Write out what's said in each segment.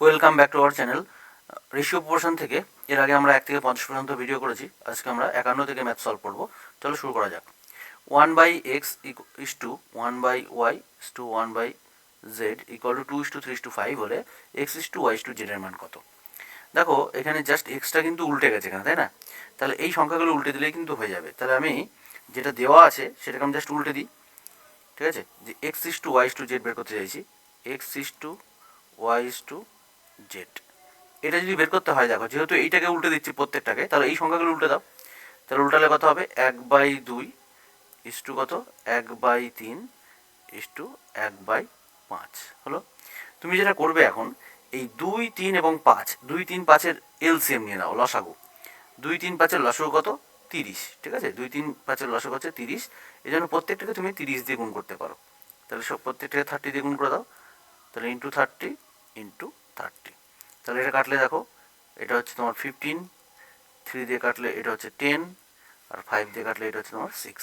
Welcome back to our channel ratio portion থেকে। এর আগে আমরা 1 থেকে 50 পর্যন্ত ভিডিও করেছি। আজকে আমরা 51 থেকে ম্যাথ সলভ করবো। চলো শুরু করা যাক। 1/x is to 1/y is to 1/z equal to 2:3:5 হলে x is to y is to z এর মান কত? দেখো এখানে জাস্ট এক্সটা কিন্তু উল্টে গেছে এখানে, তাই না? তাহলে এই সংখ্যাগুলো উল্টে দিলেই কিন্তু হয়ে যাবে। তাহলে আমি যেটা দেওয়া আছে সেটাকে আমি জাস্ট উল্টে দিই, ঠিক আছে? যে x is to y is to z বের করতে চাইছি, x is to y is to Z. এটা যদি বের করতে হয়, দেখো যেহেতু এইটাকে উল্টে দিচ্ছি প্রত্যেকটাকে, তাহলে এই সংখ্যাগুলো উল্টে দাও। তাহলে উল্টালে কত হবে? 1/2 ইস টু কত? 1/3 ইস টু 1/5 হলো। তুমি যেটা করবে এখন, এই 2, 3 এবং 5, 2, 3, 5-এর এলসিএম নিয়ে নাও, লসাগু। 2, 3, 5-এর লসাগু কত? 30, ঠিক আছে? 2, 3, 5-এর লসাগু হচ্ছে 30। এই জন্য প্রত্যেকটাকে তুমি 30 দিয়ে গুণ করতে পারো। তাহলে সব প্রত্যেকটাকে 30 দিয়ে গুণ করে দাও। তাহলে ইন্টু 30 ইন্টু 30। তাহলে এটা কাটলে দেখো এটা হচ্ছে তোমার 15, 3 দিয়ে কাটলে এটা হচ্ছে 10, আর 5 দিয়ে কাটলে এটা হচ্ছে তোমার 6,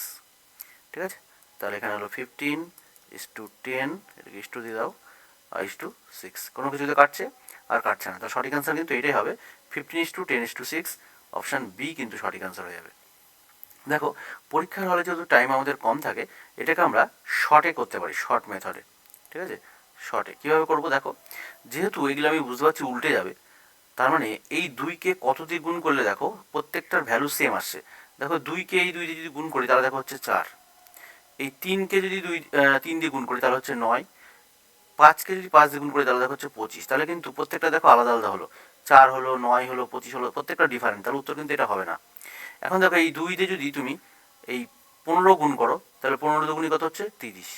ঠিক আছে? তাহলে এখানে হলো 15 ইস টু 10, এটাকে ইস টু দিয়ে দাও, আর ইস টু 6। কোনো কিছুতে কাটছে আর কাটছে না, তার সঠিক অ্যান্সার কিন্তু এটাই হবে, 15 is to 10 is to 6। Option B কিন্তু সঠিক অ্যান্সার হয়ে যাবে। দেখো পরীক্ষার হলে যেহেতু টাইম আমাদের কম থাকে, এটাকে আমরা শর্টে করতে পারি, শর্ট মেথডে, ঠিক আছে? শর্টে কীভাবে করবো দেখো, যেহেতু এগুলো আমি বুঝতে পারছি উল্টে যাবে, তার মানে এই 2কে কত দিয়ে গুণ করলে দেখো প্রত্যেকটার ভ্যালু সেম আসছে। দেখো 2কে এই 2 দিয়ে যদি গুণ করি তাহলে দেখো হচ্ছে 4, এই 3কে যদি 3 দিয়ে গুণ করি তাহলে হচ্ছে 9, 5কে যদি 5 দিয়ে গুণ করি তাহলে দেখো হচ্ছে 25। তাহলে কিন্তু প্রত্যেকটা দেখো আলাদা আলাদা হলো, 4 হলো, 9 হলো, 25 হলো, প্রত্যেকটা ডিফারেন্ট। তাহলে উত্তর কিন্তু এটা হবে না। এখন দেখো এই 2 দিয়ে যদি তুমি এই 15 গুণ করো তাহলে 15 দুগুণই কত হচ্ছে? 30।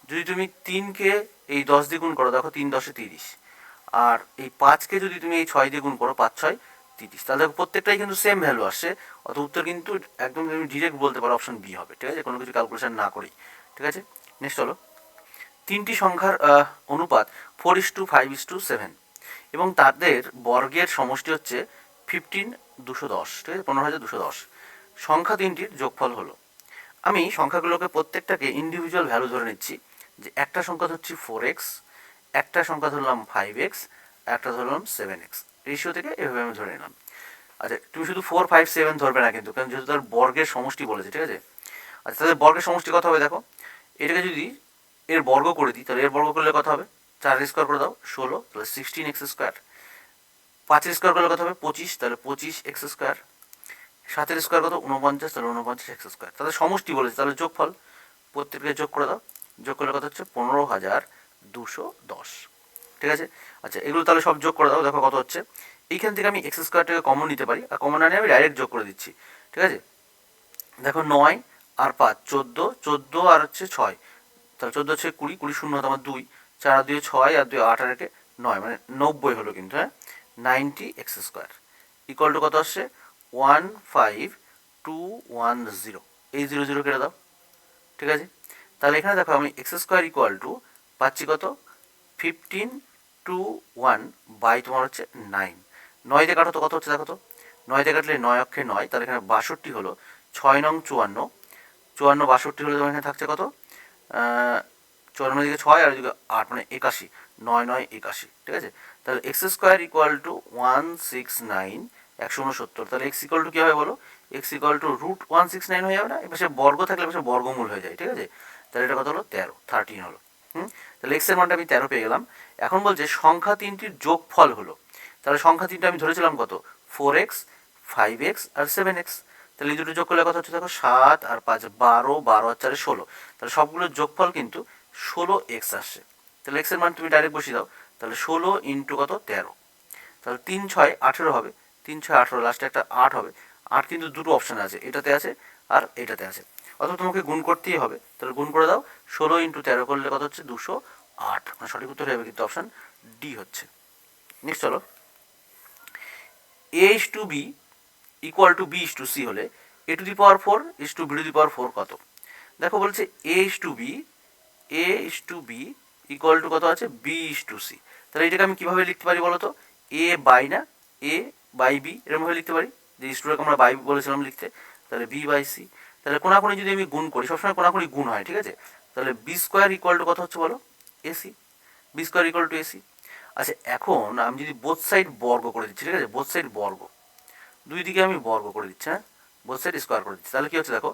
যদি তুমি 3কে এই 10 দিয়ে গুণ করো, দেখো 3 10-এ 30। আর এই 5কে যদি তুমি এই 6 দিয়ে গুণ করো, 5 6 30। তাহলে দেখো প্রত্যেকটাই কিন্তু সেম ভ্যালু আসছে। অত উত্তর কিন্তু একদম তুমি ডিরেক্ট বলতে পারো অপশন বি হবে, ঠিক আছে? কোনো কিছু ক্যালকুলেশন না করেই, ঠিক আছে? নেক্সট হলো 3টি সংখ্যার অনুপাত 4:5:7 এবং তাদের বর্গের সমষ্টি হচ্ছে 15,210, ঠিক আছে? 15,210। সংখ্যা 3টির যোগফল হলো। আমি সংখ্যাগুলোকে প্রত্যেকটাকে ইন্ডিভিজুয়াল ভ্যালু ধরে নিচ্ছি, যে একটা সংখ্যা ধরছি 4x, একটা সংখ্যা ধরলাম 5x, একটা ধরলাম 7x। রেশিও থেকে এভাবে আমি ধরে নিলাম। আচ্ছা তুমি শুধু 4, 5, 7 ধরবে না কিন্তু, কারণ যেহেতু তার বর্গের সমষ্টি বলেছে, ঠিক আছে? আচ্ছা তাদের বর্গের সমষ্টি কত হবে দেখো, এটাকে যদি এর বর্গ করে দিই তাহলে এর বর্গ করলে কত হবে? 4 স্কোয়ার করে দাও 16, তাহলে 16x স্কোয়ার। 5 স্কোয়ার করলে কত হবে? 25, তাহলে 25x স্কোয়ার। 7 স্কোয়ার কত? 49, তাহলে 49x স্কোয়ার। তাদের সমষ্টি বলেছে, তাহলে যোগফল প্রত্যেককে যোগ করে দাও। যোগ করলে কত হচ্ছে? 15,210, ঠিক আছে? আচ্ছা এগুলো তাহলে সব যোগ করে দাও, দেখো কত হচ্ছে। এইখান থেকে আমি এক্স স্কোয়ারটাকে কমন নিতে পারি, আর কমন না নিয়ে আমি ডাইরেক্ট যোগ করে দিচ্ছি, ঠিক আছে? দেখো 9 আর 5 14, 14 আর হচ্ছে 6, তাহলে 14 হচ্ছে 20, 20 শূন্য হতো আমার 2, 4 আর 2 6, আর 2 8 আর 1 9, মানে 90 হলো কিন্তু, হ্যাঁ? 90x স্কোয়ার ইকুয়াল টু কত আসছে? 15,210। এই 0 0 কেটে দাও, ঠিক আছে? তাহলে এখানে দেখো আমি এক্স স্কোয়ার ইকুয়াল টু পাচ্ছি কত? 15,210 বাই তোমার হচ্ছে 9। 9 দিয়ে কাটো তো কত হচ্ছে দেখো তো, 9 দিয়ে কাটলে 9 অক্ষে 9, তাহলে এখানে 62 হলো। 6 নং 54, 54 62 হলে তোমার এখানে থাকছে কত? 54 দিকে 6 আর এদিকে 8, মানে 81, 9 9 81, ঠিক আছে? তাহলে এক্স স্কোয়ার ইকুয়াল টু 169, 169। তাহলে এক্স ইকুয়াল টু কী হবে বলো? এক্স ইকুয়াল টু √169 হয়ে যাবে না? এ পাশে বর্গ থাকলে পাশে বর্গমূল হয়ে যায়, ঠিক আছে? তাহলে এটা কত হলো? 13 হলো। তাহলে এক্স এর মানটা আমি 13 পেয়ে গেলাম। এখন বলছে সংখ্যা 3টির যোগফল হলো। তাহলে সংখ্যা 3টা আমি ধরেছিলাম কত? 4x, 5x আর 7x। তাহলে এই দুটো যোগ করলে কত হচ্ছে দেখো? 7 আর 5 12, 12 আর 4 16। তাহলে সবগুলোর যোগফল কিন্তু 16x আসছে। তাহলে এক্স এর মান তুমি ডাইরেক্ট বসিয়ে দাও। তাহলে 16 ইন্টু কত? 13। তাহলে 3 6 18 হবে, 3 6 18, লাস্টে একটা 8 হবে। 8 কিন্তু দুটো অপশান আছে, এটাতে আছে আর এটাতে আছে, অথবা তোমাকে গুণ করতেই হবে। তাহলে গুণ করে দাও, 16 ইন্টু 13 করলে কত হচ্ছে? 208, মানে সঠিক উত্তর হবে কিন্তু অপশান ডি হচ্ছে। নেক্সট চলো, a is to b equal two b is to c হলে a to the power 4 is to b to the power 4 কত? দেখো বলছে a is to b equal to কত আছে? b is to c। তাহলে এটাকে আমি কীভাবে লিখতে পারি বলো তো? a বাই না, a বাই b এরকমভাবে লিখতে পারি, যে স্টুডেন্টকে আমরা বাই বলেছিলাম লিখতে। তাহলে b বাই c, তাহলে কোনাকুনি যদি আমি গুণ করি, সবসময় কোনাকুনি গুণ হয়, ঠিক আছে? তাহলে b স্কোয়ার ইকুয়াল টু কত হচ্ছে বলো? ac, b square equal two ac। আচ্ছা, এখন আমি যদি বোথ সাইড বর্গ করে দিচ্ছি, ঠিক আছে, বোথ সাইড বর্গ, দুই দিকে আমি বর্গ করে দিচ্ছি, হ্যাঁ, বোথ সাইড স্কোয়ার করে দিচ্ছি, তাহলে কী হচ্ছে দেখো,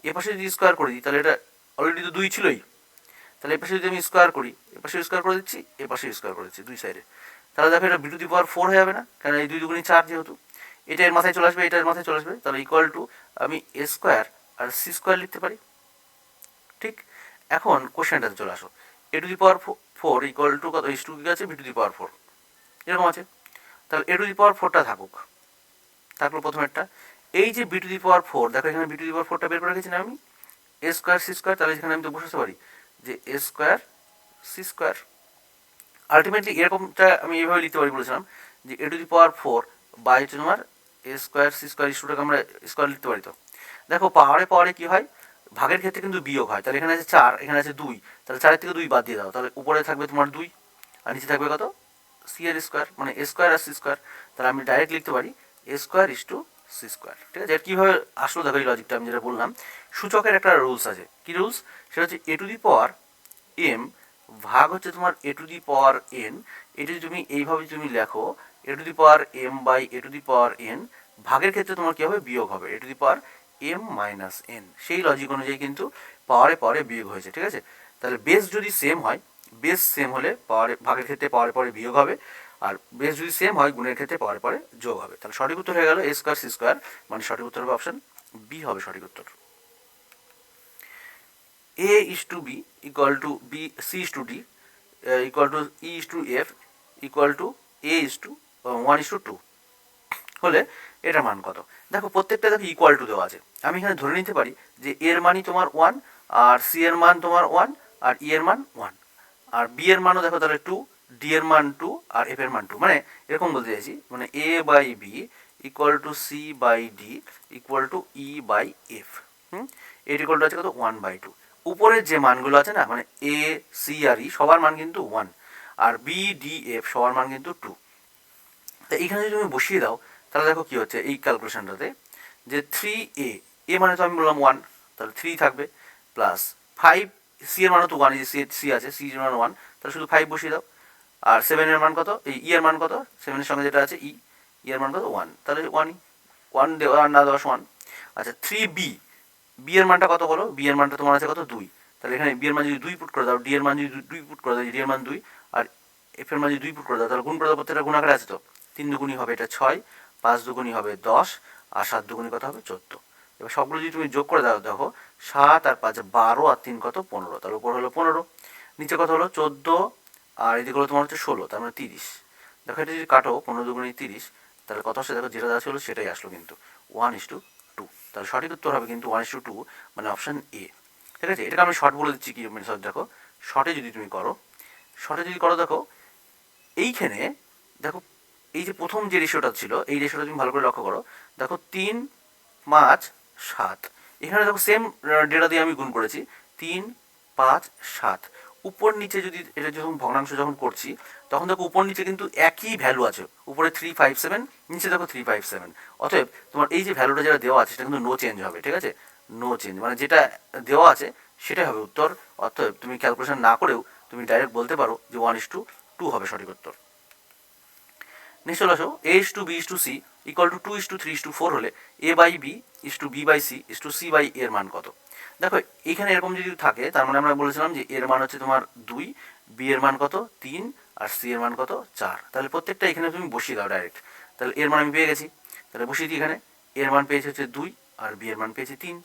এ পাশে যদি স্কোয়ার করে দিই তাহলে এটা অলরেডি তো দুই ছিলই, তাহলে এ পাশে যদি আমি স্কোয়ার করি, এ পাশে স্কোয়ার করে দিচ্ছি, এ পাশে স্কোয়ার করে দিচ্ছি দুই সাইডে, তাহলে দেখো এটা বি টু দি পাওয়ার 4 হয়ে যাবে না, কারণ এই দুই দুগুণী 4 যেহেতু, এটা এর মাথায় চলে আসবে, এটা এর মাথায় চলে আসবে, তাহলে ইকুয়াল টু আমি এ স্কোয়ার আর সি স্কোয়ার লিখতে পারি। ঠিক, এখন কোশ্চেনটাতে চলে আসো, a to the power 4 equal to কত, ইস টু কি আছে, বি টু দি পাওয়ার 4 এরকম আছে, তাহলে এ টু দি পাওয়ার 4টা থাকুক, থাকলো প্রথমেরটা। এই যে বি টু দি পাওয়ার 4, দেখো এখানে বি টু দি পাওয়ার 4টা বের করে রেখেছি না আমি, এ স্কোয়ার সি স্কোয়ার, তাহলে এখানে আমি তো বসাতে পারি যে এ স্কোয়ার সি স্কোয়ার। আলটিমেটলি এরকমটা আমি এইভাবে লিখতে পারি, বলেছিলাম যে এ টু দি পাওয়ার 4 বাই হচ্ছে তোমার এ স্কোয়ার সি স্কোয়ার, ইস্যুটাকে আমরা স্কোয়ার লিখতে পারি। তো দেখো পাওয়ারে পাওয়ারে কী হয়, ভাগের ক্ষেত্রে কিন্তু বিয়োগ হয়, তাহলে এখানে আছে 4, এখানে আছে 2, তাহলে 4 থেকে 2 বাদ দিয়ে দাও, তাহলে উপরে থাকবে তোমার 2 আর নিচে থাকবে কত, সি এর স্কোয়ার, মানে এ স্কোয়ার আর সি স্কোয়ার, তাহলে আমি ডাইরেক্ট লিখতে পারি a square is to c square. ঠিক আছে, কীভাবে আসলো দেখো এই লজিকটা আমি যেটা বললাম, সূচকের একটা রুলস আছে, কী রুলস, সেটা হচ্ছে এ টু দি পাওয়ার এম ভাগ হচ্ছে তোমার এ টু দি পাওয়ার এন, এটা যদি তুমি এইভাবে তুমি লেখো a to the power m by a to the power n, ভাগের ক্ষেত্রে তোমার কী হবে, বিয়োগ হবে a to the power m minus n, সেই লজিক অনুযায়ী কিন্তু পাওয়ারে পাওয়ারে বিয়োগ হয়েছে। ঠিক আছে, তাহলে বেস যদি সেম হয়, বেস সেম হলে পাওয়ারে ভাগের ক্ষেত্রে পাওয়ারে পাওয়ারে বিয়োগ হবে, আর বেস যদি সেম হয় গুণের ক্ষেত্রে পাওয়ারে পাওয়ারে যোগ হবে। তাহলে সঠিক উত্তর হয়ে গেল এ স্কোয়ার সি স্কোয়ার, মানে সঠিক উত্তর হবে অপশন বি হবে সঠিক উত্তর। A is to B equal to B, C is to D equal to E is to F equal to A is to 1 is to 2 হলে এটার মান কত। দেখো প্রত্যেকটা দেখো ইকুয়াল টু দেওয়া আছে, আমি এখানে ধরে নিতে পারি যে এর মানই তোমার 1, আর সি এর মান তোমার 1, আর ই এর মান 1, আর বি এর মানও দেখো তাহলে 2, ডি এর মান 2, আর এফ এর মান 2, মানে এরকম বলতে চাইছি, মানে a by b equal to c by d equal to e by f. এর ইকুয়াল টু আছে কত, 1/2। উপরের যে মানগুলো আছে না, মানে এ সি আর ই সবার মান কিন্তু 1, আর বি ডি এফ সবার মান কিন্তু 2। তো এইখানে যদি তুমি বসিয়ে দাও তাহলে দেখো কি হচ্ছে এই ক্যালকুলেশনটাতে, যে 3a, এ মানে তো আমি বললাম 1, তাহলে 3 থাকবে, প্লাস 5, সি এর মানও তো 1, সি আছে, সি এর মান 1, তাহলে শুধু 5 বসিয়ে দাও, আর 7 এর মান কত, এই ই এর মান কত, 7 এর সঙ্গে যেটা আছে ই এর মান কত 1, তাহলে 1 দেওয়া না দেওয়া সমান। আচ্ছা 3b, বি এর মানটা কত বলো, বি এর মানটা তোমার আছে কত 2, তাহলে এখানে বি এর মান যদি 2 পুট করে দাও, ডি এর মান যদি 2 পুট করে দাও, ডি এর মান 2, আর এফ এর মান যদি 2 পুট করে দাও, তাহলে গুণ করে দাও, প্রত্যেকটা গুণ আকারে আছে তো, 3 দুগুণই হবে এটা 6, 5 দুগুণই হবে 10, আর 7 দুগুণই কত হবে 14। এবার সবগুলো যদি তুমি যোগ করে দাও, দেখো 7 আর 5 12, আর 3 কত 15, তাহলে উপর হলো 15, নিচে কত হলো 14, আর এদিকে হলো তোমার হচ্ছে 16, তার মানে 30। দেখো এটা যদি কাটো 15 দুগুণই 30, তাহলে কত আসছে দেখো, যেটা দেওয়া ছিল সেটাই আসলো কিন্তু 1:2, তাহলে সঠিক উত্তর হবে কিন্তু 1:2, মানে অপশান এ। ঠিক আছে, এটাকে আমি শর্ট বলে দিচ্ছি কি মেথড, দেখো শর্টে যদি তুমি করো, শর্টে যদি করো দেখো এইখানে দেখো এই যে প্রথম যে রেশিওটা ছিল, এই রেশিওটা তুমি ভালো করে লক্ষ্য করো, দেখো 3, 5, 7, এখানে দেখো সেম ডেটা দিয়ে আমি গুণ করেছি, 3, 5, 7, উপর নিচে যদি এটা যখন ভগ্নাংশ যখন করছি তখন দেখো উপর নিচে কিন্তু একই ভ্যালু আছে, উপরে 357, নিচে দেখো 357, অতএব তোমার এই যে ভ্যালুটা যেটা দেওয়া আছে সেটা কিন্তু নো চেঞ্জ হবে। ঠিক আছে, নো চেঞ্জ, মানে যেটা দেওয়া আছে সেটাই হবে উত্তর, অতএব তুমি ক্যালকুলেশন না করেও তুমি ডাইরেক্ট বলতে পারো যে 1:2 হবে সঠিক উত্তর। নেক্সট চলে আসো, a is to b is to c equal to 2:3:4 হলে a by b is to b by c is to c by এর মান কত। দেখো এখানে এরকম যদি থাকে তার মানে আমরা বলেছিলাম যে এর মান হচ্ছে তোমার 2, বি এর মান কত 3, আর সি এর মান কত 4, তাহলে প্রত্যেকটা এখানে তুমি বসিয়ে দাও ডাইরেক্ট, তাহলে এর মান আমি পেয়ে গেছি, তাহলে বসিয়ে দিই এখানে, এর মান পেয়েছি হচ্ছে 2, আর বি এর মান পেয়েছি 3,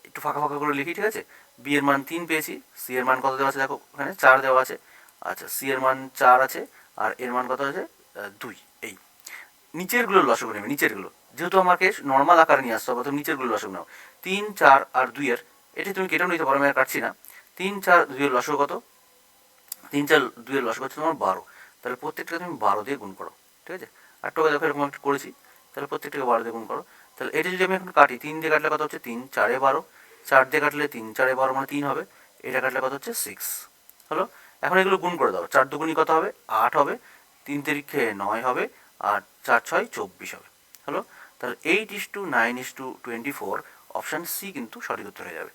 একটু ফাঁকা ফাঁকা করে লিখি। ঠিক আছে, বি এর মান 3 পেয়েছি, সি এর মান কত দেওয়া আছে দেখো এখানে 4 দেওয়া আছে, আচ্ছা সি এর মান 4 আছে, আর এর মান কত আছে 2। এই নিচেরগুলোর লসগু নেবে, নিচেরগুলো যেহেতু আমাকে নর্মাল আকারে নিয়ে আসতে হবে, প্রথম নিচেরগুলো লসগু নাও, 3, 4 আর 2 এর, এটা তুমি কেটেও নিতে পারো, আমি আর কাটছি না, 3, 4, 2 এর লসগু কত, 3, 4, 2 এর লসগু হচ্ছে তোমার 12, তাহলে প্রত্যেকটা তুমি 12 দিয়ে গুণ করো। ঠিক আছে, আর টোকা দেখো এরকম একটা করেছি, তাহলে প্রত্যেকটাকে 12 দিয়ে গুণ করো, তাহলে এটা যদি আমি এখন কাটি, 3 দিয়ে কাটলে কত হচ্ছে 3, 4, 12, 4 দিয়ে কাটলে 3, 4, 12 মানে 3 হবে, এটা কাটলে কত হচ্ছে 6 হলো। এখন এগুলো গুণ করে দাও, 4 দুগুণই কত হবে 8 হবে, 3 তারিখে 9 হবে, আর 4, 6, 24 হবে হলো। তাহলে 8:9:24 অপশান সি কিন্তু সঠিক উত্তর হয়ে যাবে।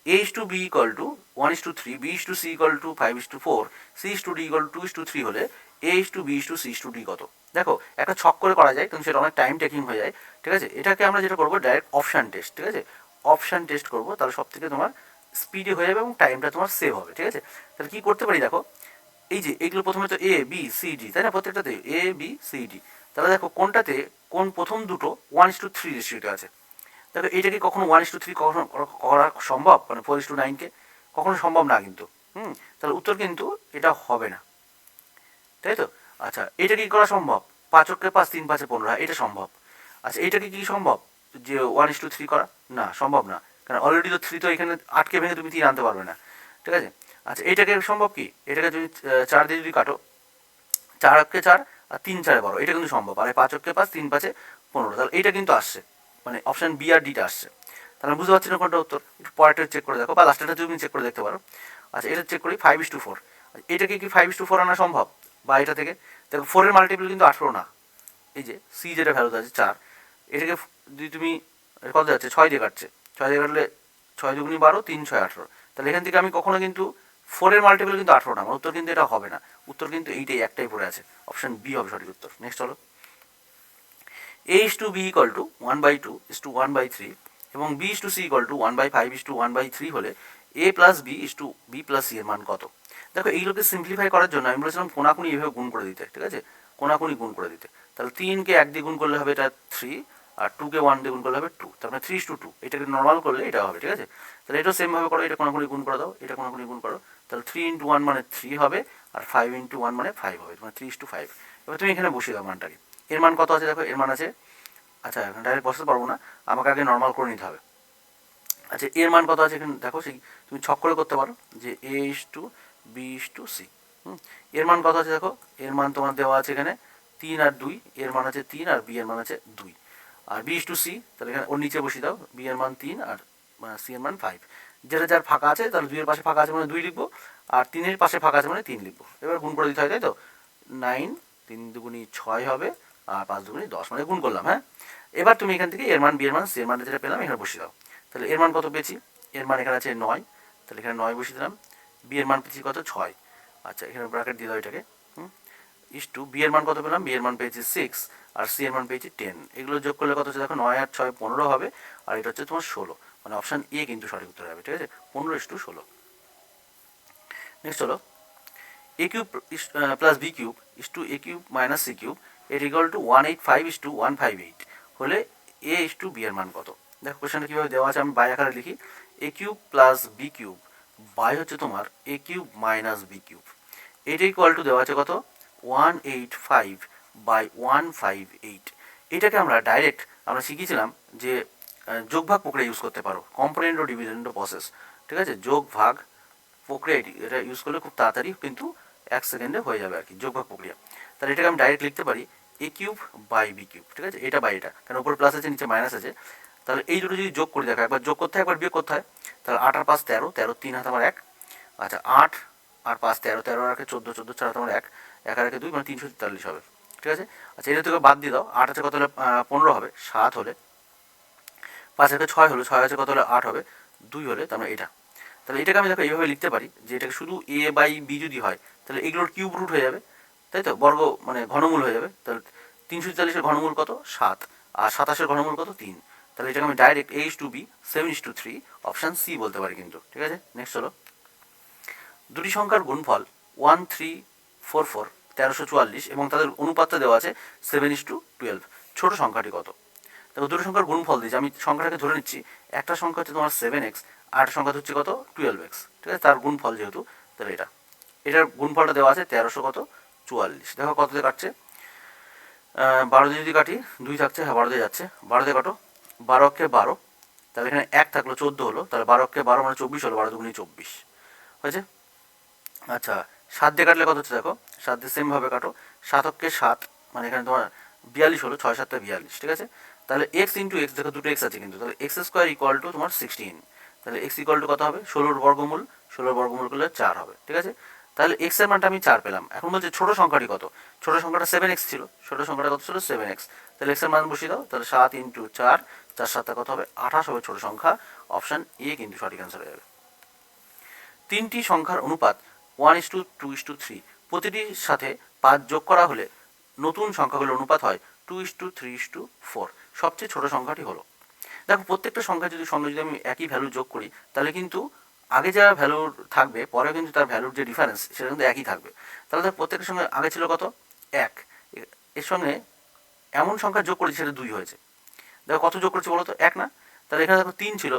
a is to b equal to 1:3, b is to c equal to 5:4, c is to d equal to 2:3 হলে a is to b is to c is to d কত? দেখো একটা ছক করে করা যায়, কিন্তু সেটা অনেক টাইম টেকিং হয়ে যায়, ঠিক আছে। এটাকে আমরা যেটা করবো ডাইরেক্ট অপশান টেস্ট, ঠিক আছে, অপশান টেস্ট করবো, তাহলে সব থেকে তোমার স্পিডে হয়ে যাবে এবং টাইমটা তোমার সেভ হবে, ঠিক আছে। তাহলে কী করতে পারি দেখো, এই যে এইগুলো প্রথমে তো এ বি সি ডি, তাই না, প্রত্যেকটাতে এ বি সি ডি, তাহলে দেখো কোনটাতে কোন প্রথম দুটো 1:3 রেশিওতে আছে। দেখো এইটাকে কখনো 1:3 কখনো করা সম্ভব, মানে 4:9কে কখনো সম্ভব না কিন্তু, তাহলে উত্তর কিন্তু এটা হবে না, তাই তো। আচ্ছা এটা কি করা সম্ভব? 5×5 3×5=15, এটা সম্ভব। আচ্ছা এইটাকে কি সম্ভব যে 1:3 করা? না, সম্ভব না, কারণ অলরেডি তো 3 তো এখানে আটকে ভেঙে তুমি 3 আনতে পারবে না, ঠিক আছে। আচ্ছা এইটাকে সম্ভব কি? এটাকে যদি 4 দিয়ে যদি কাটো, 4×4 আর 3×4=12, এটা কিন্তু সম্ভব। আর 5×5 3×5=15, তাহলে এইটা কিন্তু আসছে, মানে অপশান বি আর ডিটা আসছে। তাহলে বুঝতে পারছি না কোনটা উত্তর, একটু পরেরটা চেক করে দেখো, বা লাস্টেরটা তুমি চেক করে দেখতে পারো। আচ্ছা এটা চেক করি 5:4, এটাকে কি 5:4 আনা সম্ভব? বা এটা থেকে দেখো 4-এর মাল্টিপল কিন্তু 18 না, এই যে সি যেটা ভ্যালুতে আছে 4, এটাকে যদি তুমি কত যাচ্ছে 6 দিয়ে কাটছে, 6 দিয়ে কাটলে 6×2=12, 3×6=18, তাহলে এখান থেকে আমি কখনো কিন্তু 4-এর মাল্টিপল কিন্তু 18 না, আমার উত্তর কিন্তু এটা হবে না, উত্তর কিন্তু এইটাই একটাই পড়ে আছে, অপশান বি হবে সঠিক উত্তর। নেক্সট হলো a is to b equal to 1/2 is to 1/3 এবং b is to c equal to 1/5 is to 1/3 হলে a plus b is to b plus c এর মান কত? দেখো এইগুলোকে সিম্পলিফাই করার জন্য আমি বলেছিলাম কোনাকুনি এভাবে গুণ করে দিতে, ঠিক আছে, কোনাকুনি গুণ করে দিতে। তাহলে 3কে 1 দিয়ে গুণ করলে হবে এটা 3, আর 2কে 1 দিয়ে গুণ করলে হবে 2, তার মানে 3:2, এটাকে নর্মাল করলে এটা হবে, ঠিক আছে। তাহলে এটাও সেমভাবে করো, এটা কোনাকুনি গুণ করে দাও, এটা কোনাকুনি গুণ করো, তাহলে 3 × 1 মানে 3 হবে, আর 5 × 1 মানে 5 হবে, মানে 3:5। এবার তুমি এখানে বসিয়ে দাও মানটাকে, এর মান কত আছে দেখো, এর মান আছে, আচ্ছা এখন ডাইরেক্ট বসাতে পারবো না, আমাকে আগে নর্মাল করে নিতে হবে। আচ্ছা এর মান কত আছে এখানে দেখো, সেই তুমি ছক করে করতে পারো যে a is to b is to c, এর মান কত আছে দেখো, এর মান তোমার দেওয়া আছে এখানে 3 আর 2, এর মান আছে 3 আর b এর মান আছে 2, আর b is to c, তাহলে এখানে ওর নিচে বসিয়ে দাও, b এর মান 3 আর c এর মান 5, যেটা যার ফাঁকা আছে তাহলে 2 এর পাশে ফাঁকা আছে মানে 2 লিখবো, আর 3-এর পাশে ফাঁকা আছে মানে 3 লিখবো। এবার গুণ করে দিতে হয়, তাই তো, 9 3×2 6 হবে, আর 5×2 10, মানে গুণ করলাম, হ্যাঁ। এবার তুমি এখান থেকে এর মান, বি এর মান, সি এর মান যেটা পেলাম এখানে বসিয়ে দাও, তাহলে এর মান কত পেয়েছি, এর মান এখানে আছে 9, তাহলে এখানে 9 বসিয়ে দিলাম, বি এর মান পেয়েছি কত 6, আচ্ছা এখানে ব্র্যাকেট দিয়ে দাও এটাকে, ইস টু বি এর মান কত পেলাম, বি এর মান পেয়েছি 6, আর সি এর মান পেয়েছি 10, এগুলো যোগ করলে কত হচ্ছে দেখো 9 আর 6 15 হবে, আর এটা হচ্ছে তোমার 16, মানে অপশান এ কিন্তু সঠিক উত্তর হবে, ঠিক আছে, 15:16। নেক্সট হলো a cube plus b cube is to a cube minus c cube এর ইকুয়াল টু 185 is to 158 হলে a is to b এর মান কত? দেখো কোশ্চেনটা কীভাবে দেওয়া আছে, আমি বাই আকারে লিখি, a cube plus b cube by হচ্ছে তোমার a cube minus b cube, এটা ইকুয়াল টু দেওয়া আছে কত 185/158। এটাকে আমরা ডাইরেক্ট আমরা শিখিয়েছিলাম যে যোগভাগ প্রক্রিয়া ইউজ করতে পারো, কম্পোনেন্ট ও ডিভিডেন্ড প্রসেস, ঠিক আছে, যোগ ভাগ প্রক্রিয়া এটা ইউজ করলে খুব তাড়াতাড়ি কিন্তু 1 সেকেন্ডে হয়ে যাবে আর কি, যোগভাগ প্রক্রিয়া। তাহলে এটাকে আমি ডাইরেক্ট লিখতে পারি a cube by B cube, ঠিক আছে, এটা বাই এটা, কারণ উপরে প্লাস আছে নিচে মাইনাস আছে। তাহলে এই দুটো যদি যোগ করে দেখো, একবার যোগ করতে হয় একবার বিয়োগ করতে হয়, তাহলে 8 আর 5 13, 13 3 হাত আমার 1, আচ্ছা 8 আর 5 13, 13 আর 14, 14 4 হাত আমার 1, 1 আর 2 মানে 343 হবে, ঠিক আছে। আচ্ছা এটা থেকে বাদ দিয়ে দাও, 8 আছে কত হলে 15 হবে, 7 হলে, 5 আছে 6 হলে, 6 আছে কত হলে 8 হবে, 2 হলে, তার মানে এটা। তাহলে এটাকে আমি দেখো এইভাবে লিখতে পারি যে এটাকে শুধু a বাই বি যদি হয় তাহলে এগুলোর কিউব রুট হয়ে যাবে, তাই তো, বর্গ মানে ঘনমূল হয়ে যাবে, তাহলে 343-এর ঘনমূল কত 7, আর 27-এর ঘনমূল কত 3, তাহলে এটাকে আমি direct a is to b 7:3 option C বলতে পারি কিন্তু, ঠিক আছে। নেক্সট হলো দুটি সংখ্যার গুণফল 1344 1344 এবং তাদের অনুপাতটা দেওয়া আছে 7:12, ছোট সংখ্যাটি কত? দেখো দুটো সংখ্যার গুণফল দিয়েছে, আমি সংখ্যাটাকে ধরে নিচ্ছি, একটা সংখ্যা হচ্ছে তোমার 7x, আর সংখ্যা হচ্ছে কত 12x, ঠিক আছে, তার গুণফল যেহেতু, তাহলে এটার গুণফলটা দেওয়া আছে 1344। দেখো কত দিয়ে কাটছে, 12 দিয়ে যদি কাটি 2 থাকছে, হ্যাঁ 12 দিয়ে যাচ্ছে, 12 দিয়ে কাটো, 12 12, তাহলে এখানে 1 থাকলো 14 হলো, তাহলে 12 মানে 24 হলো, 12×2 24 হয়েছে। আচ্ছা 7 দিয়ে কাটলে কত হচ্ছে দেখো, 7 দিয়ে সেমভাবে কাটো, 7 মানে এখানে তোমার 42 হলো, 6 7 42, ঠিক আছে। তাহলে x ইন্টু এক্স, দেখো দুটো এক্স আছে কিন্তু, তাহলে x² ইকুয়াল টু তোমার 16, তাহলে x ইকুয়াল টু কত হবে 16-র বর্গমূল, 16-র বর্গমূল করলে 4 হবে, ঠিক আছে। তাহলে x এর মানটা আমি 4 পেলাম, এখন বলছে ছোট সংখ্যাটি কত, ছোট সংখ্যাটা 7x ছিল, ছোট সংখ্যাটা কত ছিল 7x, তাহলে x এর মান বসিয়ে দাও, তাহলে 7 × 4, 4 7 কত হবে 28 হবে ছোট সংখ্যা, অপশান এ কিন্তু সঠিক অ্যান্সার হয়ে যাবে। তিনটি সংখ্যার অনুপাত 1:2:3, প্রতিটির সাথে 5 যোগ করা হলে নতুন সংখ্যাগুলোর অনুপাত হয় 2:3:4। সবচেয়ে ছোট সংখ্যাটি হলো, দেখো প্রত্যেকটা সংখ্যার সঙ্গে যদি আমি একই ভ্যালু যোগ করি তাহলে কিন্তু আগে যা ভ্যালুর থাকবে পরে কিন্তু তার ভ্যালুর যে ডিফারেন্স সেটা কিন্তু একই থাকবে। তাহলে তার প্রত্যেকটার সঙ্গে আগে ছিল কত, 1, এর সঙ্গে এমন সংখ্যা যোগ করেছি সেটা 2 হয়েছে। দেখো কত যোগ করেছি বলো তো, 1 না? তাহলে এখানে দেখো 3 ছিল,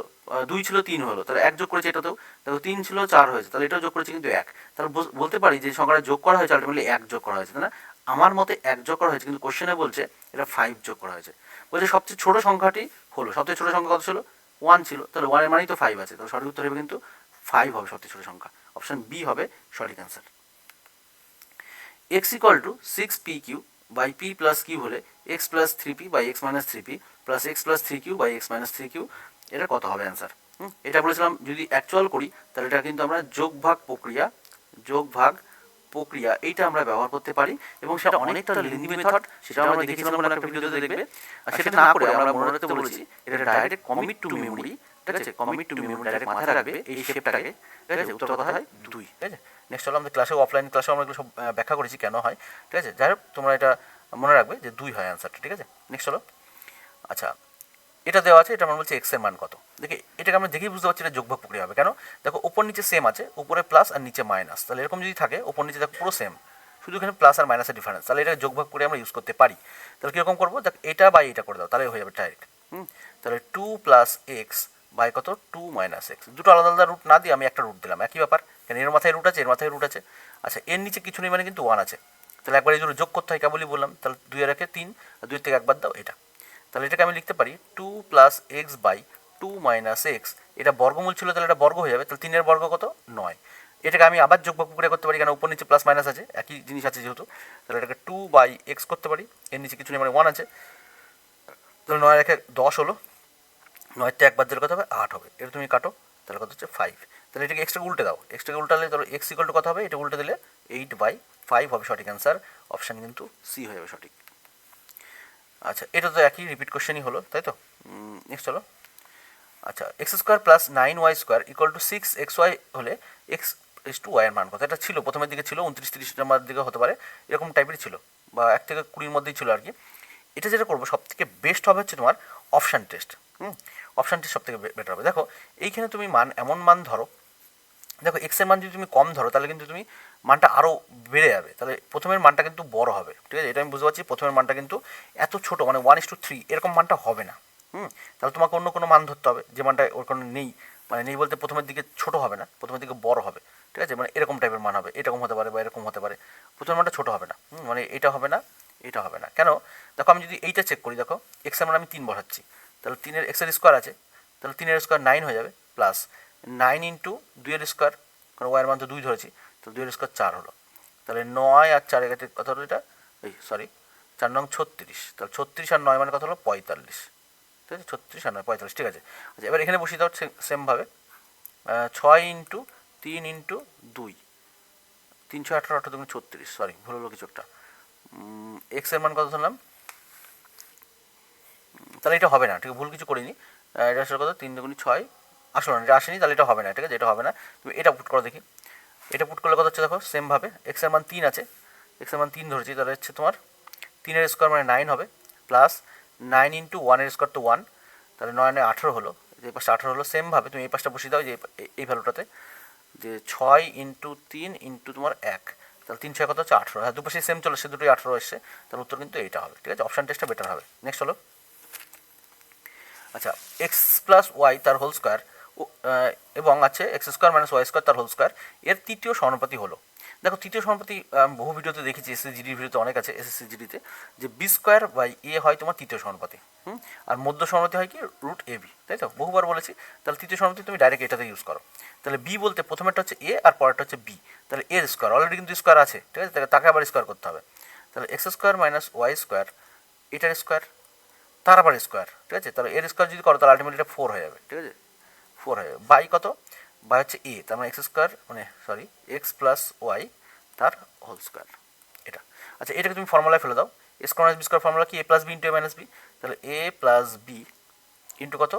2 ছিল 3 হলো, তাহলে 1 যোগ করেছি এটাতেও, দেখো 3 ছিল 4 হয়েছে, তাহলে এটাও যোগ করেছি কিন্তু 1। তাহলে বলতে পারি যে সংখ্যাটা যোগ করা হয়েছে আলটিমেটলি 1 যোগ করা হয়েছে, তাই না? আমার মতে 1 যোগ করা হয়েছে, কিন্তু কোশ্চেনে বলছে এটা 5 যোগ করা হয়েছে। বলছে সবচেয়ে ছোট সংখ্যাটি হলো, সবচেয়ে ছোট সংখ্যা কত ছিল, 1 ছিল, তাহলে 1 এর মানেই তো 5 আছে, তাহলে সঠিক উত্তর হবে কিন্তু 5 হবে সবচেয়ে ছোট সংখ্যা। অপশন বি হবে সঠিক answer. x equal to 6pq by p plus q হলে x plus 3p by x minus 3p plus x plus 3q by x minus 3q, এটা কত হবে অ্যান্সার? এটা বলেছিলাম যদি অ্যাকচুয়াল করি তাহলে এটা কিন্তু আমরা যোগ ভাগ প্রক্রিয়া এইটা আমরা ব্যবহার করতে পারি, এবং সেটা অনেকটা লেন্দি মেথড, সেটা আমরা দেখেছিলাম কোনো একটা ভিডিওতে দেখবে। আর সেটা না করে আমরা মনে রাখতে বলেছি এটা ডাইরেক্ট কমিট টু মেমোরি, ঠিক আছে? কমিট টু মেমোরি ডাইরেক্ট মাথায় রাখবে এই শেপটাকে, ঠিক আছে? উত্তর কথা হয় 2, ঠিক আছে? নেক্সট হলো আমাদের ক্লাসে, অফলাইন ক্লাসে আমরা এগুলো সব ব্যাখ্যা করেছি কেন হয়, ঠিক আছে? যাই হোক তোমরা এটা মনে রাখবে যে 2 হয় অ্যান্সারটা, ঠিক আছে? নেক্সট হলো, আচ্ছা এটা দেওয়া আছে, এটা আমরা বলছি এক্স এর মান কত। দেখে এটাকে আমরা দেখেই বুঝতে পারছি এটা যোগভাগ প্রক্রিয়া হবে। কেন, দেখো উপর নিচে সেম আছে, উপরে প্লাস আর নিচে মাইনাস, তাহলে এরকম যদি থাকে উপর নিচে দেখো পুরো সেম, শুধু এখানে প্লাস আর মাইনাসের ডিফারেন্স, তাহলে এটা যোগভাগ করে আমরা ইউজ করতে পারি। তাহলে কীরকম করবো, দেখ এটা বাই এটা করে দাও, তাহলে হয়ে যাবে ডাইরেক্ট। তাহলে 2 প্লাস এক্স বাই কত, 2 মাইনাস এক্স, দুটো আলাদা আলাদা রুট না দিয়ে আমি একটা রুট দিলাম, একই ব্যাপার, কারণ এর মাথায় রুট আছে এর মাথায় রুট আছে। আচ্ছা এর নিচে কিছু নেই মানে কিন্তু 1 আছে, তাহলে একবার এই দুটো যোগ করতে হয়, কেবলই বললাম। তাহলে 2 এর 3 আর 2 থেকে একবার দাও এটা, তাহলে এটাকে আমি লিখতে পারি 2 plus x by 2 minus x, এটা বর্গমূল ছিল তাহলে এটা বর্গ হয়ে যাবে, তাহলে 3 এর বর্গ কত, 9। এটাকে আমি আবার যোগ প্রক্রিয়া করতে পারি, কেন উপর নিচে প্লাস মাইনাস আছে, একই জিনিস আছে যেহেতু, তাহলে এটাকে 2 বাই এক্স করতে পারি, এর নিচে কিছু নেই মানে 1 আছে, তাহলে 9 রেখে 10 হলো, 9 তে একবার দিলে কত হবে, 8 হবে, এটা তুমি কাটো, তাহলে কত হচ্ছে 5। তাহলে এটাকে এক্সটাকে উল্টে দাও, এক্সটাকে উল্টালে তাহলে এক্স ইকুয়াল টু কত হবে, এটা উল্টে দিলে 8/5 হবে সঠিক অ্যান্সার। অপশান কিন্তু সি হয়ে যাবে সঠিক। আচ্ছা এটা তো একই রিপিট কোশ্চেনই হলো, তাই তো? নেক্সট হলো, আচ্ছা x square plus 9y square equal two 6xy হলে এক্স ইস টু ওয়াইয়ের মান কত? এটা ছিল প্রথমের দিকে, ছিল 29-30 নম্বরের দিকে হতে পারে, এরকম টাইপের ছিল, বা 1 থেকে 20-র মধ্যেই ছিল আর কি। এটা যেটা করবো সব থেকে বেস্ট হবে হচ্ছে তোমার অপশান টেস্ট। অপশান টেস্ট সব থেকে বেটার হবে। দেখো এইখানে তুমি মান এমন মান ধরো, দেখো এক্সের মান যদি তুমি কম ধরো তাহলে কিন্তু তুমি মানটা আরও বেড়ে যাবে, তাহলে প্রথমের মানটা কিন্তু বড় হবে, ঠিক আছে? এটা আমি বুঝতে পারছি, প্রথমের মানটা কিন্তু এত ছোটো মানে 1:3 এরকম মানটা হবে না। তাহলে তোমাকে অন্য কোনো মান ধরতে হবে যে মানটা ওর কোনো নেই, মানে নেই বলতে প্রথমের দিকে ছোটো হবে না, প্রথমের দিকে বড় হবে, ঠিক আছে? মানে এরকম টাইপের মান হবে, এরকম হতে পারে বা এরকম হতে পারে, প্রথমের মানটা ছোটো হবে না, মানে এটা হবে না, এটা হবে না। কেন, দেখো আমি যদি এইটা চেক করি, দেখো এক্সের মান আমি 3 বসাচ্ছি, তাহলে 3-এর এক্সের স্কোয়ার আছে, তাহলে 3-এর স্কোয়ার 9 হয়ে যাবে, প্লাস 9 ইন্টু 2-এর স্কোয়ার, কারণ ওয়াইয়ের মান তো 2 ধরেছি, তো 2-এর স্কোয়ার 4 হলো, তাহলে 9 আর 4 এর কত হলো, এটা এই সরি 4 নং 36, তাহলে 36 আর 9 মানে কত হলো 45, ঠিক আছে? 36 আর 9 45, ঠিক আছে। আচ্ছা এবার এখানে বসিয়ে দাও সেমভাবে, 6 ইন্টু 3 ইন্টু 2, 318 8 দুগুণ 36, সরি ভুল হলো কিছু একটা, এক্সের মান কত ধরলাম, তাহলে এটা হবে না, ঠিক আছে? ভুল কিছু করিনি, এটা আসলে কত, 3 দুগুণ 6, আসলে না এটা আসেনি, তাহলে এটা হবে না, ঠিক আছে? এটা হবে না, তুমি এটা পুট করো দেখি, এটা পুট করলে কত হচ্ছে, দেখো সেমভাবে এক্সের মান 3 আছে, এক্সের মান 3 ধরেছি, তাহলে হচ্ছে তোমার 3-এর স্কোয়ার মানে 9 হবে, প্লাস 9 ইন্টু 1-এর স্কোয়ার তো 1, তাহলে 9 9 18 হলো, এই পাশটা 18 হলো, সেমভাবে তুমি এই পাশটা বসিয়ে দাও যে এই ভ্যালুটাতে, যে 6 ইন্টু 3 ইন্টু তোমার 1, তাহলে 3 6 কত হচ্ছে 18, হ্যাঁ দুপাশে সেম চলে এসছে, দুটোই 18 এসছে, তাহলে উত্তর কিন্তু এইটা হবে, ঠিক আছে? অপশান টেস্টটা বেটার হবে। নেক্সট হলো, আচ্ছা এক্স প্লাস ওয়াই তার হোল স্কোয়ার এবং আছে x square minus y square তার হোল স্কোয়ার, এর তৃতীয় সমানুপাতি হলো। দেখো তৃতীয় সমানুপাতি বহু ভিডিওতে দেখেছি, এসএসজিডির ভিডিওতে অনেক আছে, এসএসজিডিতে যে বি স্কোয়ার বাই এ হয় তোমার তৃতীয় সমানুপাতি, আর মধ্য সমানুপাতি হয় কি রুট এ বি, তাই তো বহুবার বলেছি। তাহলে তৃতীয় সমানুপাতি তুমি ডাইরেক্ট এটাতে ইউজ করো, তাহলে বি বলতে প্রথমেরটা হচ্ছে এ আর পরেরটা হচ্ছে বি, তাহলে এর স্কোয়ার অলরেডি কিন্তু স্কোয়ার আছে, ঠিক আছে? তাকে আবার স্কোয়ার করতে হবে, তাহলে x square minus y square এটার স্কোয়ার তার আবার স্কোয়ার, ঠিক আছে? তাহলে এর স্কোয়ার যদি করো তাহলে আলটিমেটলি এটা 4 হয়ে যাবে, ঠিক আছে? 4 হয়ে যাবে, বাই কত, বাই হচ্ছে এ, তার মানে এক্স স্কোয়ার মানে সরি এক্স প্লাস ওয়াই তার হোল স্কোয়ার, এটা। আচ্ছা এটাকে তুমি ফর্মুলায় ফেলে দাও, a square minus b square formula কি, a plus b into a minus b, তাহলে এ প্লাস বি ইন্টু কত,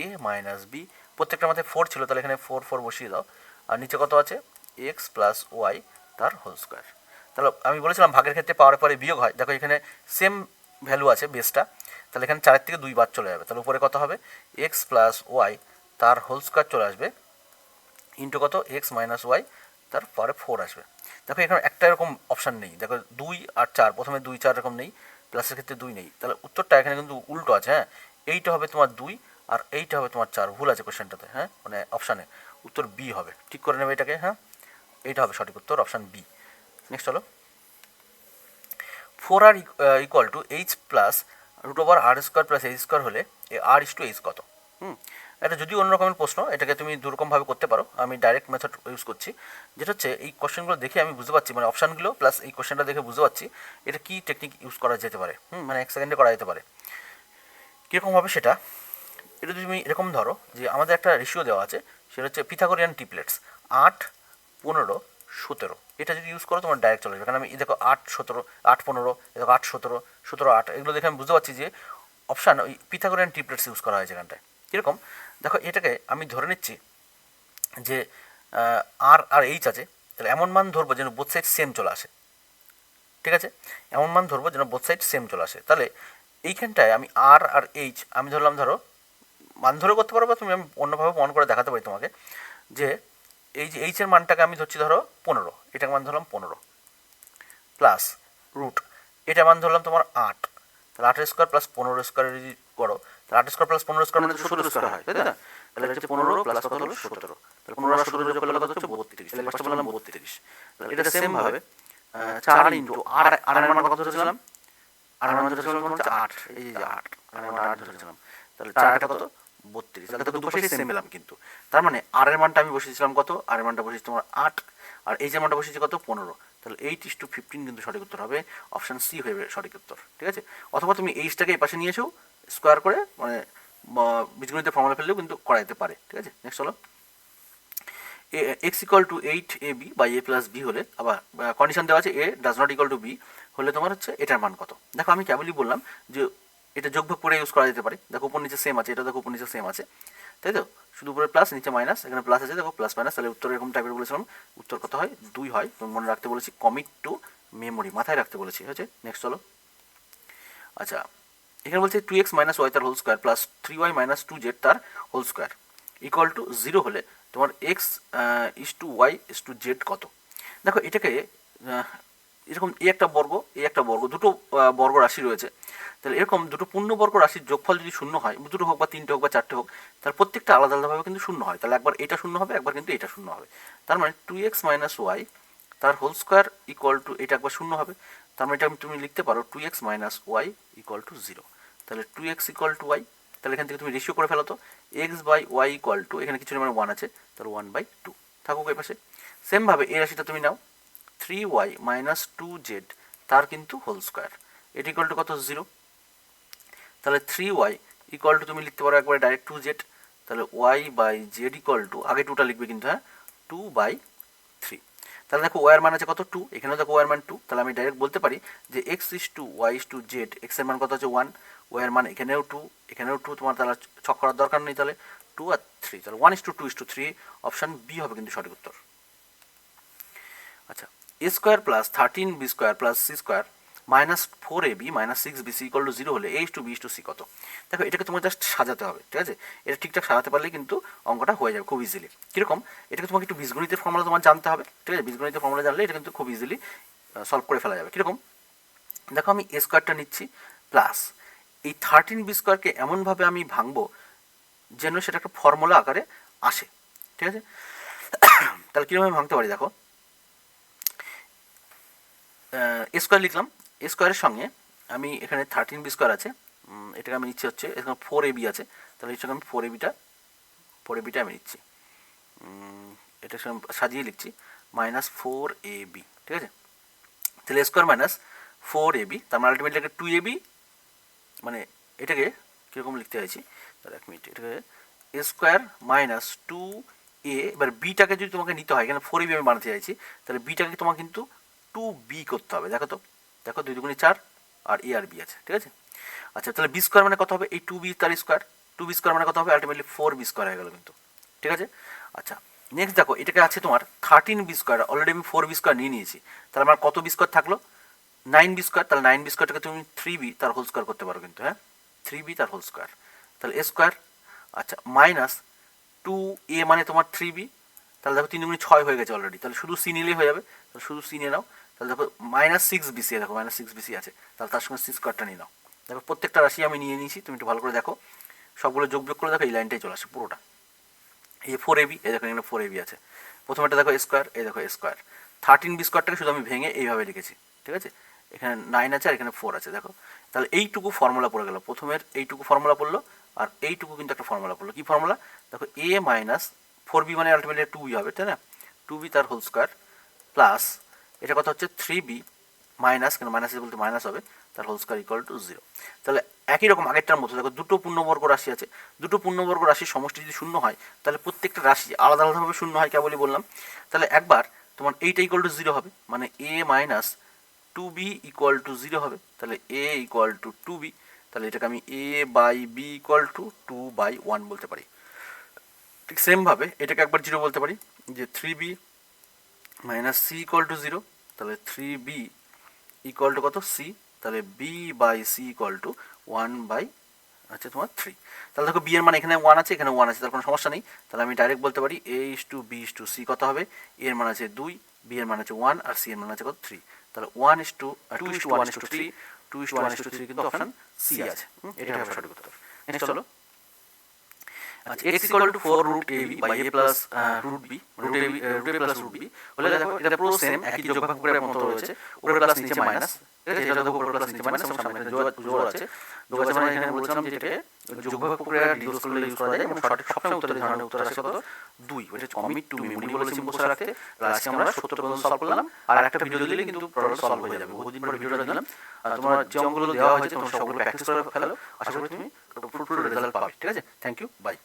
এ মাইনাস বি, প্রত্যেকটার মধ্যে 4 ছিল, তাহলে এখানে 4 4 বসিয়ে দাও, আর নিচে কত আছে এক্স প্লাস ওয়াই তার হোল স্কোয়ার। তাহলে আমি বলেছিলাম ভাগের ক্ষেত্রে পাওয়ার পরে বিয়োগ হয়, দেখো এখানে সেম ভ্যালু আছে বেসটা, তাহলে এখানে 4 থেকে 2 বাদ চলে যাবে, তাহলে উপরে কত হবে এক্স প্লাস ওয়াই তার হোল স্কোয়ার চলে আসবে ইন্টু কত এক্স মাইনাস ওয়াই তারপরে 4 আসবে। দেখো এখানে একটা এরকম অপশান নেই, দেখো 2 আর 4, প্রথমে 2 4 এরকম নেই, প্লাসের ক্ষেত্রে 2 নেই, তাহলে উত্তরটা এখানে কিন্তু উল্টো আছে। হ্যাঁ, এইটা হবে তোমার 2 আর এইটা হবে তোমার 4, ভুল আছে কোশ্চেনটাতে। হ্যাঁ, মানে অপশানে উত্তর বি হবে, ঠিক করে নেবে এটাকে। হ্যাঁ, এইটা হবে সঠিক উত্তর, অপশান বি। নেক্সট হলো 4r equal to H plus root over R square plus H square হলে আর ইস টু এইচ কত? এটা যদিও অন্য রকমের প্রশ্ন, এটাকে তুমি দুরকমভাবে করতে পারো, আমি ডাইরেক্ট মেথড ইউজ করছি। যেটা হচ্ছে এই কোশ্চেনগুলো দেখে আমি বুঝতে পারছি, মানে অপশানগুলো প্লাস এই কোশ্চেনটা দেখে বুঝতে পারছি এটা কী টেকনিক ইউজ করা যেতে পারে। মানে 1 সেকেন্ডে করা যেতে পারে। কীরকম হবে সেটা, এটা তুমি এরকম ধরো যে আমাদের একটা রেশিও দেওয়া আছে, সেটা হচ্ছে পিথাগোরিয়ান ট্রিপলেটস 8 15 17। এটা যদি ইউজ করো তোমার ডাইরেক্ট চলে যাবে, কারণ আমি দেখো 8 17 8 15, দেখো 8 17 17 8, এগুলো দেখে আমি বুঝতে পারছি যে অপশান ওই পিথাগোরিয়ান ট্রিপলেটস ইউজ করা হয়েছে এখানটায়। কীরকম দেখো, এটাকে আমি ধরে নিচ্ছি যে আর আর এইচ আছে, তাহলে এমন মান ধরবো যেন বোথ সাইড সেম চলে আসে। ঠিক আছে, এমন মান ধরবো যেন বোথ সাইড সেম চলে আসে। তাহলে এইখানটায় আমি আর আর এইচ আমি ধরলাম, ধরো মান ধরে করতে পারো বা তুমি আমি অন্যভাবে মন করে দেখাতে পারি তোমাকে, যে এই যে এইচের মানটাকে আমি ধরছি ধরো 15, এটার মান ধরলাম 15 প্লাস রুট এটার মান ধরলাম তোমার 8, তাহলে 8 স্কোয়ার প্লাস 15 স্কোয়ার যদি করো, তাহলে 8 স্কোয়ার প্লাস 15 স্কোয়ার মানে 17 স্কোয়ার হয়, তাই না? তাহলে হচ্ছে 15 প্লাস কত হলো 17, তাহলে 15 আর 17 যোগ করলে কত হচ্ছে 32, তাহলে ফার্স্টে বললাম 32। তাহলে এটা সেম ভাবে 4 ইন্টু আর আর এর মান কত ধরেছিলাম, আর এর মান ধরেছিলাম হচ্ছে 8, এই যে 8 আর এর মান 8 ধরেছিলাম, তাহলে 4 কত 32, তাহলে তো দুপাশেই সেম পেলাম কিন্তু। তার মানে আর এর মানটা আমি বসিয়েছিলাম কত, আর এর মানটা বসিয়েছি তোমার 8 আর এই যে মানটা বসিয়েছি কত 15, তাহলে 8:15 কিন্তু সঠিক উত্তর হবে, অপশান সি হয়ে যাবে সঠিক উত্তর। ঠিক আছে, অথবা তুমি এইচটাকে এই পাশে নিয়েছো স্কোয়ার করে, মানে বীজগণিতের ফর্মুলা ফেললেও কিন্তু করা যেতে পারে। ঠিক আছে, নেক্সট হলো x equal to 8ab by a plus B হলে, আবার কন্ডিশন দেওয়া আছে A does not equal to B হলে তোমার হচ্ছে এটার মান কত। দেখো আমি কেবলই বললাম যে এটা যোগভাগ করে ইউজ করা যেতে পারে, দেখো উপর নিচে সেম আছে, এটা দেখো উপর নিচে সেম আছে, তাই তো, শুধু উপরে প্লাস নিচে মাইনাস, এখানে প্লাস আছে দেখো প্লাস মাইনাস, তাহলে উত্তর এরকম টাইপের বলেছিলাম, উত্তর কত হয় 2 হয়। তুমি মনে রাখতে বলেছি, কমিট টু মেমোরি, মাথায় রাখতে বলেছি। হয়েছে, নেক্সট চলো। আচ্ছা, এখানে বলছে 2x মাইনাস ওয়াই তার whole square plus 3y minus 2z তার হোল স্কোয়ার ইকুয়াল টু 0 হলে তোমার x is to y is to z কত। দেখো এটাকে এরকম এ একটা বর্গ, এ একটা বর্গ, দুটো বর্গ রাশি রয়েছে, তাহলে এরকম দুটো পূর্ণবর্গ রাশির যোগফল যদি শূন্য হয়, দুটো হোক বা তিনটে হোক বা চারটে হোক, তার প্রত্যেকটা আলাদা আলাদাভাবে কিন্তু শূন্য হয়, তাহলে একবার এটা শূন্য হবে, একবার কিন্তু এটা শূন্য হবে। তার মানে 2x মাইনাস ওয়াই তার হোল স্কোয়ার ইকুয়াল টু এটা একবার শূন্য হবে, তার মানে এটা তুমি লিখতে পারো 2x minus Y equal to 0। তাহলে 2x ইকুয়াল টু ওয়াই, তাহলে এখান থেকে তুমি রেশিও করে ফেলো তো, x by y equal to, এখানে কিছু মানে 1 আছে, তাহলে 1/2 থাকুক এই পাশে। সেমভাবে এই রাশিটা তুমি নাও 3y মাইনাস 2z তার কিন্তু হোল স্কোয়ার, এটি ইকুয়াল টু কত 0, তাহলে 3y ইকুয়াল টু তুমি লিখতে পারো একবারে ডাইরেক্ট 2z, তাহলে y by z equal to, আগে 2টা লিখবে কিন্তু, হ্যাঁ 2/3। তাহলে দেখো ওয়ার মান আছে কত 2, এখানেও দেখো ওয়ার মান 2, তাহলে আমি ডাইরেক্ট বলতে পারি যে x is to y is to Z, x এর মান কত আছে 1, ওয়ার মান এখানেও 2 এখানেও 2, তোমার তাহলে ছক করার দরকার নেই, তাহলে 2 আর 3, তাহলে 1:2:3, অপশান বি হবে কিন্তু সঠিক উত্তর। আচ্ছা, a square plus 13b square plus c square minus 4ab minus 6bc equal to 0 হলে a to b to c কত। দেখো এটাকে তোমার জাস্ট সাজাতে হবে, ঠিক আছে, এটা ঠিকঠাক সাজাতে পারলেই কিন্তু অঙ্কটা হয়ে যাবে খুব ইজিলি। কীরকম, এটাকে তোমাকে একটু বীজগণিতের ফর্মুলা তোমার জানতে হবে, ঠিক আছে, বীজগণিতের ফর্মুলা জানলে এটা কিন্তু খুব ইজিলি সলভ করে ফেলা যাবে। কীরকম, দেখো আমি এ স্কোয়ারটা নিচ্ছি প্লাস এই 13b স্কোয়ারকে এমনভাবে আমি ভাঙবো যেন সেটা একটা ফর্মুলা আকারে আসে। ঠিক আছে, তাহলে কীভাবে ভাঙতে পারি, দেখো এ স্কোয়ার লিখলাম, এ স্কোয়ারের সঙ্গে আমি এখানে 13b স্কোয়ার আছে, এটাকে আমি নিচ্ছি হচ্ছে, এখানে 4ab আছে, তাহলে এর সঙ্গে আমি 4abটা আমি নিচ্ছি, এটার সঙ্গে সাজিয়ে লিখছি মাইনাস 4ab। ঠিক আছে, তাহলে এ স্কোয়ার মাইনাস 4ab, তার মানে আলটিমেটলি একটা 2ab, মানে এটাকে কীরকম লিখতে চাইছি, তাহলে 1 মিনিট, এটাকে এ স্কোয়ার মাইনাস 2a, এবার বিটাকে যদি তোমাকে নিতে হয়, এখানে 4ab আমি বানাতে চাইছি, তাহলে বিটাকে তোমার কিন্তু 2b করতে হবে। দেখো তো, দেখো 2 2 4 আর এ আর বি আছে, ঠিক আছে। আচ্ছা, তাহলে বি স্কোয়ার মানে কত হবে, এই 2b তার স্কোয়ার, 2b স্কোয়ার মানে কত হবে, আলটিমেটলি 4b স্কোয়ার হয়ে গেল কিন্তু, ঠিক আছে। আচ্ছা, নেক্সট দেখো এটাকে আছে তোমার 13b², অলরেডি আমি 4b² নিয়ে নিয়েছি, তাহলে আমার কত b² থাকলো 9b², তাহলে 9b²টাকে তুমি 3b তার হোল স্কোয়ার করতে পারো কিন্তু, হ্যাঁ 3b তার হোল স্কোয়ার, তাহলে a², আচ্ছা মাইনাস 2a মানে তোমার 3b, তাহলে দেখো 3 দুগুণে 6 হয়ে গেছে অলরেডি, তাহলে শুধু c নিলেই হয়ে যাবে, তাহলে শুধু c নিয়ে নাও, তাহলে দেখো -6bc, দেখো -6bc আছে, তাহলে তার সঙ্গে c² নিয়ে নাও। দেখো প্রত্যেকটা রাশি আমি নিয়ে নিয়েছি, তুমি একটু ভালো করে দেখো, সবগুলো যোগ করে দেখো এই লাইনটাই চলে আসে পুরোটা। এই 4ab, এই দেখো এখানে 4ab আছে, প্রথমেটা দেখো a², এই দেখো a², 13b²টাকে শুধু আমি ভেঙে এইভাবে লিখেছি, ঠিক আছে, এখানে 9 আছে আর এখানে 4 আছে, দেখো তাহলে এইটুকু ফর্মুলা পড়ে গেল, প্রথমের এইটুকু ফর্মুলা পড়লো, আর এইটুকু কিন্তু একটা ফর্মুলা পড়লো, কি ফর্মুলা দেখো a মাইনাস 4b মানে আলটিমেটলি 2b হবে, তাই না, 2b তার হোল স্কোয়ার প্লাস এটা কথা হচ্ছে 3b মাইনাস, কেন মাইনাস বলতে মাইনাস হবে, তার হোল স্কোয়ার ইকুয়াল টু 0। তাহলে একই রকম আগেরটার মতো দেখো দুটো পূর্ণবর্গ রাশি আছে, দুটো পূর্ণবর্গ রাশির সমষ্টি যদি শূন্য হয় তাহলে প্রত্যেকটা রাশি আলাদা আলাদাভাবে শূন্য হয়, কেবলই বললাম। তাহলে একবার তোমার এইটা ইকুয়াল টু 0 হবে, মানে a minus 2b equal to 0 হবে, তাহলে a ইকুয়াল টু 2b, তাহলে এটাকে আমি a by b equal to 2/1 বলতে পারি। ঠিক সেমভাবে এটাকে একবার 0 বলতে পারি, যে 3b minus c equal to 0, তাহলে 3b ইকুয়াল টু কত c, তাহলে b by c equal to 1 আচ্ছা তোমার 3। তাহলে দেখো b এর মান এখানে 1 আছে, এখানে 1 আছে, তার কোনো সমস্যা নেই, তাহলে আমি ডাইরেক্ট বলতে পারি a/b/c কত হবে, a এর মান আছে 2, b এর মান আছে 1 আর c এর মান আছে কত 3, তাহলে 2:1:3, 2:1:3 কিন্তু অপশন c আছে, এটা হবে সঠিক উত্তর। নেক্সট চলো, আচ্ছা x equal to 4√ab by a plus √b, √a plus √b বলে দেখো এটা পুরো সেম একই যোগ ভাগ করে মতো রয়েছে, উপরে প্লাস নিচে মাইনাস, ঠিক আছে, এটা দেখো উপরে প্লাস নিচে মাইনাস এবং সামনে জোড় আছে, যোগ আছে মানে এখানে বলেছিলাম যে এটাকে যোগ ভাগ প্রক্রিয়া ডিউস করলে ইউজ করা যায় এবং সঠিক সবসময় উত্তরের ধরনের উত্তর আসে কত 2, ওটা কমিট টু মেমরি বলেছি মুখস্থ রাখতে। আজকে আমরা 70 পর্যন্ত সলভ করলাম, আর একটা ভিডিও দিলে কিন্তু প্রবলেম সলভ হয়ে যাবে, বহুদিন পরে ভিডিওটা দিলাম, আর তোমার যে অঙ্কগুলো দেওয়া হয়েছে তোমরা সবগুলো প্র্যাকটিস করে ফেলো, আশা করি তুমি ফুল রেজাল্ট পাবে, ঠিক আছে, থ্যাংক ইউ, বাই।